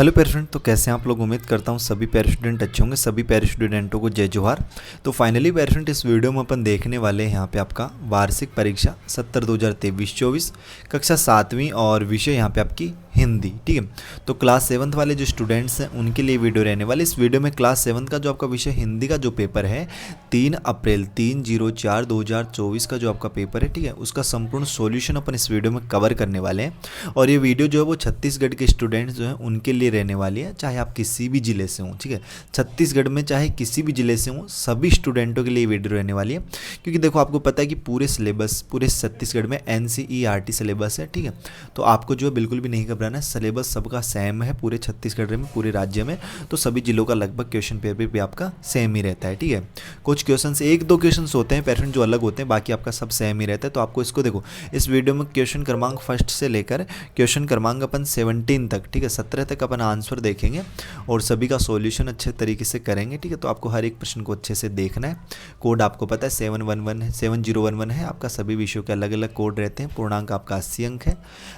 Hello प्यारे student, तो कैसे हैं आप लोग। उम्मीद करता हूँ सभी प्यारे स्टूडेंट अच्छे होंगे। सभी प्यारे स्टूडेंटों को जय जोहार। तो फाइनली प्यारे स्टूडेंट, इस वीडियो में अपन देखने वाले हैं यहाँ पे आपका वार्षिक परीक्षा 70-2023-24 कक्षा 7वीं और विषय यहाँ पे आपकी हिंदी। ठीक है, तो क्लास 7th वाले जो स्टूडेंट्स हैं उनके लिए वीडियो रहने वाले। इस वीडियो में क्लास 7th का जो आपका विषय हिंदी का जो पेपर है 3 अप्रैल 3/04/2024 का जो आपका पेपर है, ठीक है, उसका संपूर्ण सॉल्यूशन अपन इस वीडियो में कवर करने वाले हैं। और ये वीडियो जो है वो छत्तीसगढ़ के स्टूडेंट्स जो हैं उनके लिए रहने वाली है, चाहे आप किसी भी ज़िले से हों। ठीक है, छत्तीसगढ़ में चाहे किसी भी ज़िले से हों, सभी स्टूडेंटों के लिए वीडियो रहने वाली है। क्योंकि देखो, आपको पता है कि पूरे सिलेबस पूरे छत्तीसगढ़ में NCERT सिलेबस है। ठीक है, तो आपको जो है बिल्कुल भी नहीं घबराना है। सिलेबस सबका सेम है पूरे छत्तीसगढ़ में, पूरे राज्य में। तो सभी जिलों का लगभग क्वेश्चन पेपर भी आपका सेम ही रहता है। ठीक है, कुछ क्वेश्चन 1-2 क्वेश्चन होते हैं पैटर्न जो अलग होते हैं, बाकी आपका सब सेम ही रहता है। तो आपको इसको देखो, इस वीडियो में क्वेश्चन क्रमांक फर्स्ट से लेकर क्वेश्चन क्रमांक अपन 17 तक, ठीक है, 17 तक अपन आंसर देखेंगे और सभी का सॉल्यूशन अच्छे तरीके से करेंगे। ठीक है, तो आपको हर एक प्रश्न को अच्छे से देखना है। कोड आपको पता है 711 है, 7011 है आपका। सभी विषयों के अलग अलग कोड रहते हैं। पूर्णांक आपका 80 अंक है।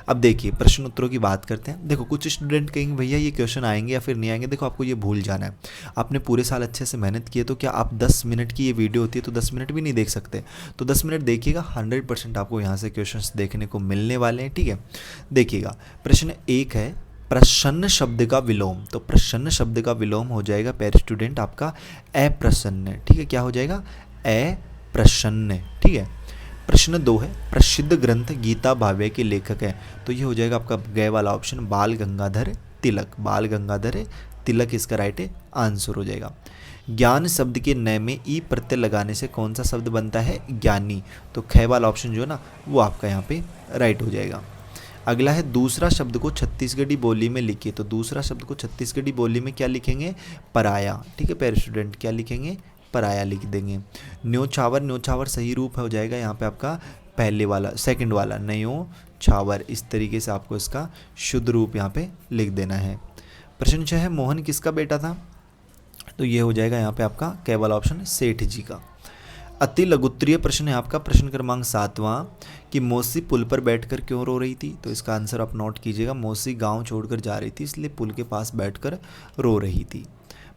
अब देखिए, प्रश्न उत्तरों की बात करते हैं। देखो, कुछ स्टूडेंट कहेंगे भैया ये क्वेश्चन आएंगे या फिर नहीं आएंगे। देखो, आपको ये भूल जाना है, आपने पूरे साल अच्छे से मेहनत की है, तो क्या आप 10 मिनट की ये वीडियो होती है तो 10 मिनट भी नहीं देख सकते? तो 10 मिनट देखिएगा, 100% आपको यहाँ से क्वेश्चंस देखने को मिलने वाले हैं। ठीक है, देखिएगा, प्रश्न 1 है प्रसन्न शब्द का विलोम। तो प्रसन्न शब्द का विलोम हो जाएगा पैर स्टूडेंट आपका अप्रसन्न। ठीक है, क्या हो जाएगा? अप्रसन्न। ठीक है, प्रश्न 2 है प्रसिद्ध ग्रंथ गीता भाव्य के लेखक है। तो ये हो जाएगा आपका गए वाला ऑप्शन, बाल गंगाधर तिलक। बाल गंगाधर तिलक इसका राइट आंसर हो जाएगा। ज्ञान शब्द के नए में ई प्रत्यय लगाने से कौन सा शब्द बनता है? ज्ञानी। तो ख वाला ऑप्शन जो है ना वो आपका यहाँ पे राइट हो जाएगा। अगला है दूसरा शब्द को छत्तीसगढ़ी बोली में लिखिए। तो दूसरा शब्द को छत्तीसगढ़ी बोली में क्या लिखेंगे? पराया। ठीक है प्यारे स्टूडेंट, क्या लिखेंगे? पराया लिख देंगे। न्योछावर, न्योछावर सही रूप हो जाएगा यहाँ पे आपका पहले वाला, सेकंड वाला न्योछावर। इस तरीके से आपको इसका शुद्ध रूप यहाँ पे लिख देना है। प्रश्न 6 है मोहन किसका बेटा था? तो ये हो जाएगा यहाँ पे आपका केवल ऑप्शन सेठ जी का। अति लघुत्तरीय प्रश्न है आपका प्रश्न क्रमांक 7वां कि मौसी पुल पर बैठकर क्यों रो रही थी? तो इसका आंसर आप नोट कीजिएगा। मौसी गांव छोड़कर जा रही थी, इसलिए पुल के पास बैठकर रो रही थी।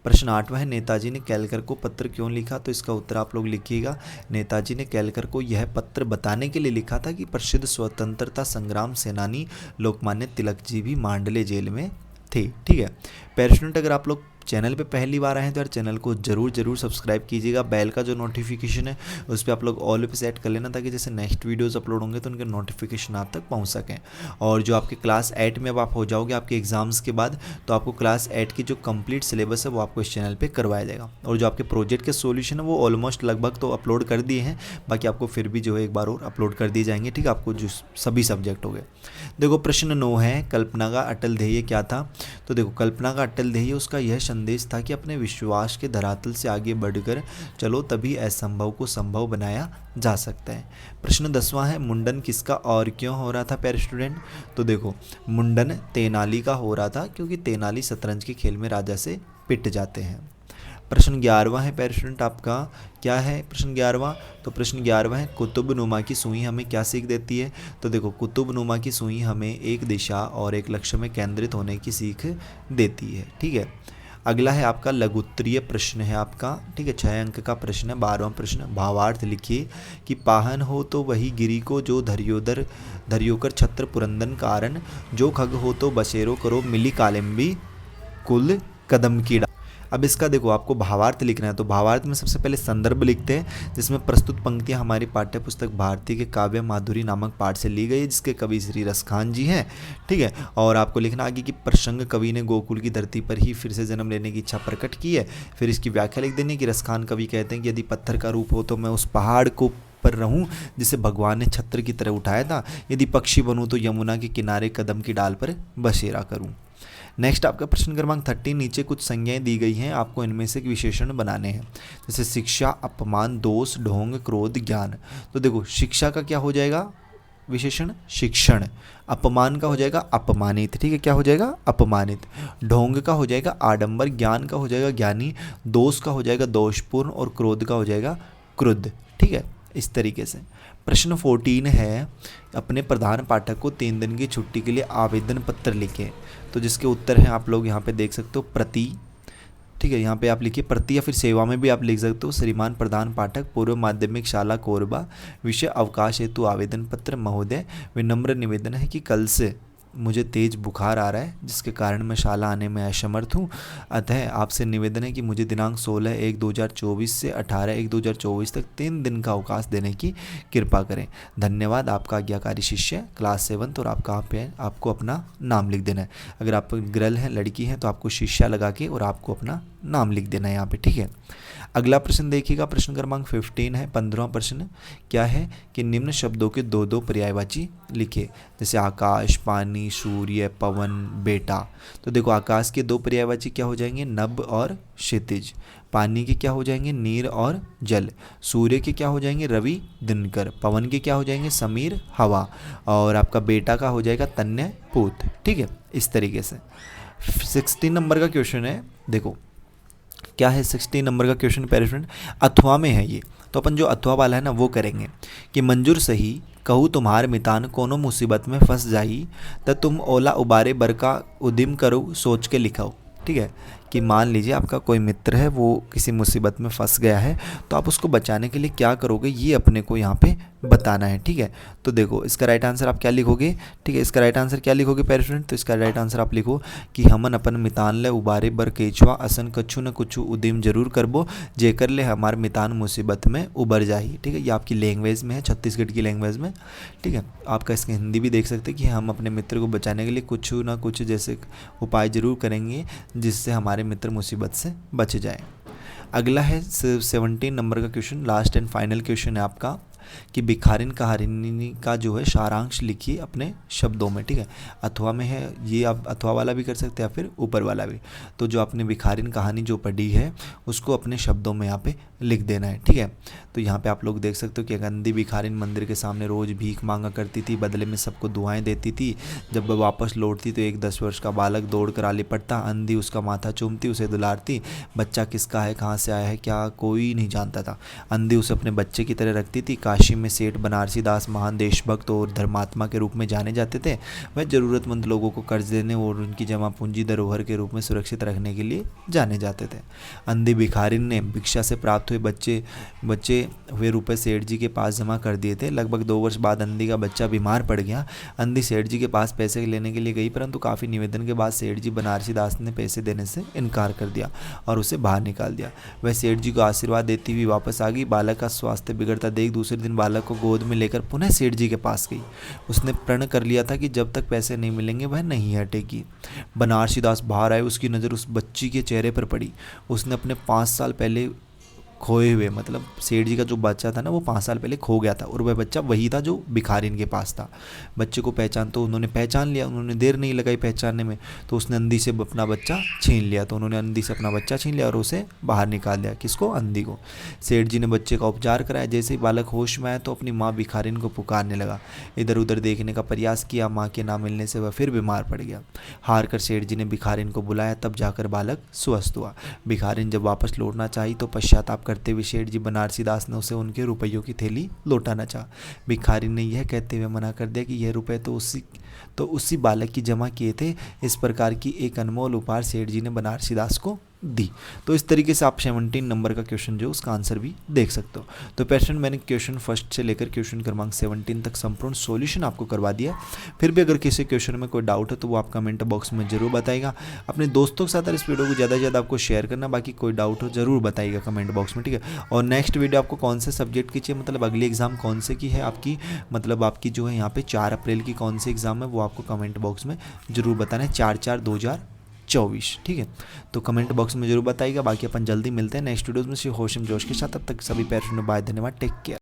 प्रश्न 8वां है नेताजी ने केलकर को पत्र क्यों लिखा? तो इसका उत्तर आप लोग लिखिएगा। नेताजी ने केलकर को यह पत्र बताने के लिए लिखा था कि प्रसिद्ध स्वतंत्रता संग्राम सेनानी लोकमान्य तिलक जी भी मांडले जेल में थे। ठीक है, पैर स्टूडेंट, अगर आप लोग चैनल पे पहली बार आए हैं तो यार चैनल को जरूर सब्सक्राइब कीजिएगा। बेल का जो नोटिफिकेशन है उस पर आप लोग ऑल पे सेट कर लेना, ताकि जैसे नेक्स्ट वीडियोस अपलोड होंगे तो उनके नोटिफिकेशन आप तक पहुंच सकें। और जो आपके क्लास 8 में अब आप हो जाओगे आपके एग्जाम्स के बाद, तो आपको क्लास 8 की जो कंप्लीट सिलेबस है वो आपको इस चैनल पर करवाया जाएगा। और जो आपके प्रोजेक्ट के सोल्यूशन है वो ऑलमोस्ट लगभग तो अपलोड कर दिए हैं, बाकी आपको फिर भी जो है एक बार और अपलोड कर दिए जाएंगे। ठीक है, आपको जो सभी सब्जेक्ट हो गए। देखो, प्रश्न 9 है कल्पना का अटल ध्येय क्या था? तो देखो, कल्पना का अटल ध्येय उसका यह संदेश था कि अपने विश्वास के धरातल से आगे बढ़कर चलो, तभी असंभव को संभव बनाया जा सकता है। प्रश्न 10वां है मुंडन किसका और क्यों हो रहा था पैर स्टूडेंट? तो देखो, मुंडन तेनाली का हो रहा था, क्योंकि तेनाली शतरंज के खेल में राजा से पिट जाते हैं। प्रश्न 11वां है पैर स्टूडेंट आपका, क्या है प्रश्न 11वां? तो प्रश्न 11वां है कुतुबनुमा की सुई हमें क्या सीख देती है? तो देखो, कुतुबनुमा की सुई हमें एक दिशा और एक लक्ष्य में केंद्रित होने की सीख देती है। ठीक है, अगला है आपका लघुत्तरीय प्रश्न है आपका। ठीक है, 6 अंक का प्रश्न है। 12वां प्रश्न, भावार्थ लिखिए कि पाहन हो तो वही गिरी को जो धरियोकर छत्र पुरंदन कारण, जो खग हो तो बसेरो करो मिली कालिंबी कुल कदम की। अब इसका देखो, आपको भावार्थ लिखना है। तो भावार्थ में सबसे पहले संदर्भ लिखते हैं, जिसमें प्रस्तुत पंक्तियां हमारी पाठ्य पुस्तक भारती के काव्य माधुरी नामक पाठ से ली गई है, जिसके कवि श्री रसखान जी हैं। ठीक है, और आपको लिखना आगे कि प्रसंग कवि ने गोकुल की धरती पर ही फिर से जन्म लेने की इच्छा प्रकट की है। फिर इसकी व्याख्या लिख देनी कि रसखान कवि कहते हैं कि यदि पत्थर का रूप हो तो मैं उस पहाड़ को पर रहूं जिसे भगवान ने छत्र की तरह उठाया था। यदि पक्षी बनूं तो यमुना के किनारे कदम की डाल पर बसेरा करूं। नेक्स्ट आपका प्रश्न क्रमांक 13, नीचे कुछ संज्ञाएं दी गई हैं, आपको इनमें से विशेषण बनाने हैं। जैसे शिक्षा, अपमान, दोष, ढोंग, क्रोध, ज्ञान। तो देखो, शिक्षा का क्या हो जाएगा? विशेषण शिक्षण। अपमान का हो जाएगा अपमानित। ठीक है, क्या हो जाएगा? अपमानित। ढोंग का हो जाएगा आडंबर। ज्ञान का हो जाएगा ज्ञानी। दोष का हो जाएगा दोषपूर्ण। और क्रोध का हो जाएगा क्रुद्ध। ठीक है, इस तरीके से। प्रश्न 14 है, अपने प्रधान पाठक को 3 दिन की छुट्टी के लिए आवेदन पत्र लिखें। तो जिसके उत्तर हैं आप लोग यहाँ पे देख सकते हो, प्रति, ठीक है, यहाँ पे आप लिखिए प्रति, या फिर सेवा में भी आप लिख सकते हो, श्रीमान प्रधान पाठक, पूर्व माध्यमिक शाला कोरबा, विषय अवकाश हेतु आवेदन पत्र। महोदय, विनम्र निवेदन है कि कल से मुझे तेज बुखार आ रहा है जिसके कारण मैं शाला आने में असमर्थ हूँ, अतः आपसे निवेदन है कि मुझे दिनांक 16/1/2024 से 18/1/2024 तक 3 दिन का अवकाश देने की कृपा करें। धन्यवाद, आपका आज्ञाकारी शिष्य, क्लास 7। और आपका पे आपको अपना नाम लिख देना है। अगर आप गर्ल हैं, लड़की हैं, तो आपको शिष्या लगा के और आपको अपना नाम लिख देना है यहाँ पे, ठीक है। अगला प्रश्न देखिएगा, प्रश्न क्रमांक 15 है, 15वां प्रश्न क्या है कि निम्न शब्दों के 2-2 पर्यायवाची लिखे, जैसे आकाश, पानी, सूर्य, पवन, बेटा। तो देखो, आकाश के 2 पर्यायवाची क्या हो जाएंगे, नभ और क्षितिज। पानी के क्या हो जाएंगे, नीर और जल। सूर्य के क्या हो जाएंगे, रवि, दिनकर। पवन के क्या हो जाएंगे, समीर, हवा। और आपका बेटा का हो जाएगा तन्य, पूत, ठीक है। इस तरीके से 16 नंबर का क्वेश्चन है, देखो क्या है 16 नंबर का क्वेश्चन प्यारे फ्रेंड, अथवा में है ये। तो अपन जो अथवा वाला है ना वो करेंगे कि मंजूर सही कहूँ तुम्हार मितान कोनो मुसीबत में फंस जाई, तो तुम ओला उबारे बर का उदिम करो सोच के लिखाओ, ठीक है। कि मान लीजिए आपका कोई मित्र है, वो किसी मुसीबत में फंस गया है, तो आप उसको बचाने के लिए क्या करोगे, ये अपने को यहाँ पे बताना है, ठीक है। तो देखो इसका राइट आंसर आप क्या लिखोगे, ठीक है, इसका राइट आंसर क्या लिखोगे प्यारे फ्रेंड, तो इसका राइट आंसर आप लिखो कि हमन अपन मितान ले उबारे बर केचुआ असन कछु न कुछ उदिम जरूर करबो, जेकर ले हमार मितान मुसीबत में उबर जाही, ठीक है। ये आपकी लैंग्वेज में है, छत्तीसगढ़ की लैंग्वेज में, ठीक है। आपका इसका हिंदी भी देख सकते हैं कि हम अपने मित्र को बचाने के लिए कुछ ना कुछ जैसे उपाय जरूर करेंगे जिससे हमारे मित्र मुसीबत से बच जाए। अगला है 17 नंबर का question, last and final question है आपका कि भिखारिन कहानी का जो है सारांश लिखिए अपने शब्दों में, ठीक है। अथवा में है, ये आप अथवा वाला भी कर सकते हैं या फिर ऊपर वाला भी। तो जो आपने भिखारिन कहानी जो पढ़ी है उसको अपने शब्दों में यहाँ पे लिख देना है, ठीक है। तो यहाँ पे आप लोग देख सकते हो कि गंदी भिखारिन मंदिर के सामने रोज भीख मांगा करती थी, बदले में सबको दुआएं देती थी। जब वह वापस लौटती तो एक 10 वर्ष का बालक दौड़ कर आ लिपटता, अंधी उसका माथा चूमती, उसे दुलारती। बच्चा किसका है, कहाँ से आया है, क्या कोई नहीं जानता था। अंधी उसे अपने बच्चे की तरह रखती थी। काशी में सेठ बनारसी दास महान देशभक्त और धर्मात्मा के रूप में जाने जाते थे। वह ज़रूरतमंद लोगों को कर्ज देने और उनकी जमा पूंजी धरोहर के रूप में सुरक्षित रखने के लिए जाने जाते थे। अंधी भिखारिन ने भिक्षा से प्राप्त हुए बच्चे हुए रुपए सेठ जी के पास जमा कर दिए थे। लगभग 2 वर्ष बाद अंधी का बच्चा बीमार पड़ गया। अंधी सेठ जी के पास पैसे लेने के लिए गई, परंतु काफ़ी निवेदन के बाद सेठ जी बनारसी दास ने पैसे देने से इनकार कर दिया और उसे बाहर निकाल दिया। वह सेठ जी को आशीर्वाद देती हुई वापस आ गई। बालक का स्वास्थ्य बिगड़ता देख दूसरे दिन बालक को गोद में लेकर पुनः सेठ जी के पास गई। उसने प्रण कर लिया था कि जब तक पैसे नहीं मिलेंगे वह नहीं हटेगी। बनारसी दास बाहर आए, उसकी नज़र उस बच्ची के चेहरे पर पड़ी। उसने अपने 5 साल पहले खोए हुए, मतलब सेठ जी का जो बच्चा था ना वो 5 साल पहले खो गया था और वह बच्चा वही था जो भिखारिन के पास था। बच्चे को तो उन्होंने पहचान लिया, उन्होंने देर नहीं लगाई पहचानने में, तो उसने अंधी से अपना बच्चा छीन लिया। तो उन्होंने अंधी से अपना बच्चा छीन लिया और उसे बाहर निकाल दिया। किसको, अंधी को। सेठ जी ने बच्चे का उपचार कराया। जैसे ही बालक होश में आया तो अपनी माँ भिखारिन को पुकारने लगा। इधर उधर देखने का प्रयास किया, माँ के ना मिलने से वह फिर बीमार पड़ गया। हार कर सेठ जी ने भिखारिन को बुलाया, तब जाकर बालक स्वस्थ हुआ। भिखारिन जब वापस लौटना चाही तो पश्चाताप करते हुए सेठ जी बनारसी दास ने उसे उनके रुपयों की थैली लौटाना चाहा। भिखारी ने यह कहते हुए मना कर दिया कि यह रुपए तो उसी बालक की जमा किए थे। इस प्रकार की एक अनमोल उपहार सेठ जी ने बनारसी दास को दी। तो इस तरीके से आप 17 नंबर का क्वेश्चन जो उसका आंसर भी देख सकते हो। तो पेशेंट मैंने क्वेश्चन फर्स्ट से लेकर क्वेश्चन क्रमांक 17 तक संपूर्ण सॉल्यूशन आपको करवा दिया। फिर भी अगर किसी क्वेश्चन में कोई डाउट है तो वो आप कमेंट बॉक्स में जरूर बताइएगा। अपने दोस्तों के साथ इस वीडियो को ज़्यादा से ज़्यादा आपको शेयर करना, बाकी कोई डाउट हो जरूर बताइएगा कमेंट बॉक्स में, ठीक है। और नेक्स्ट वीडियो आपको कौन से सब्जेक्ट की चाहिए, मतलब अगली एग्जाम कौन से की है आपकी, मतलब आपकी जो है यहाँ पे 4 अप्रैल की कौन सी एग्जाम है वो आपको कमेंट बॉक्स में जरूर बताना है, 4/4/2024, ठीक है। तो कमेंट बॉक्स में जरूर बताइएगा। बाकी अपन जल्दी मिलते हैं नेक्स्ट वीडियोस में श्री होशिम जोश के साथ। तब तक सभी पेरेंट्स को बाय, धन्यवाद, टेक केयर।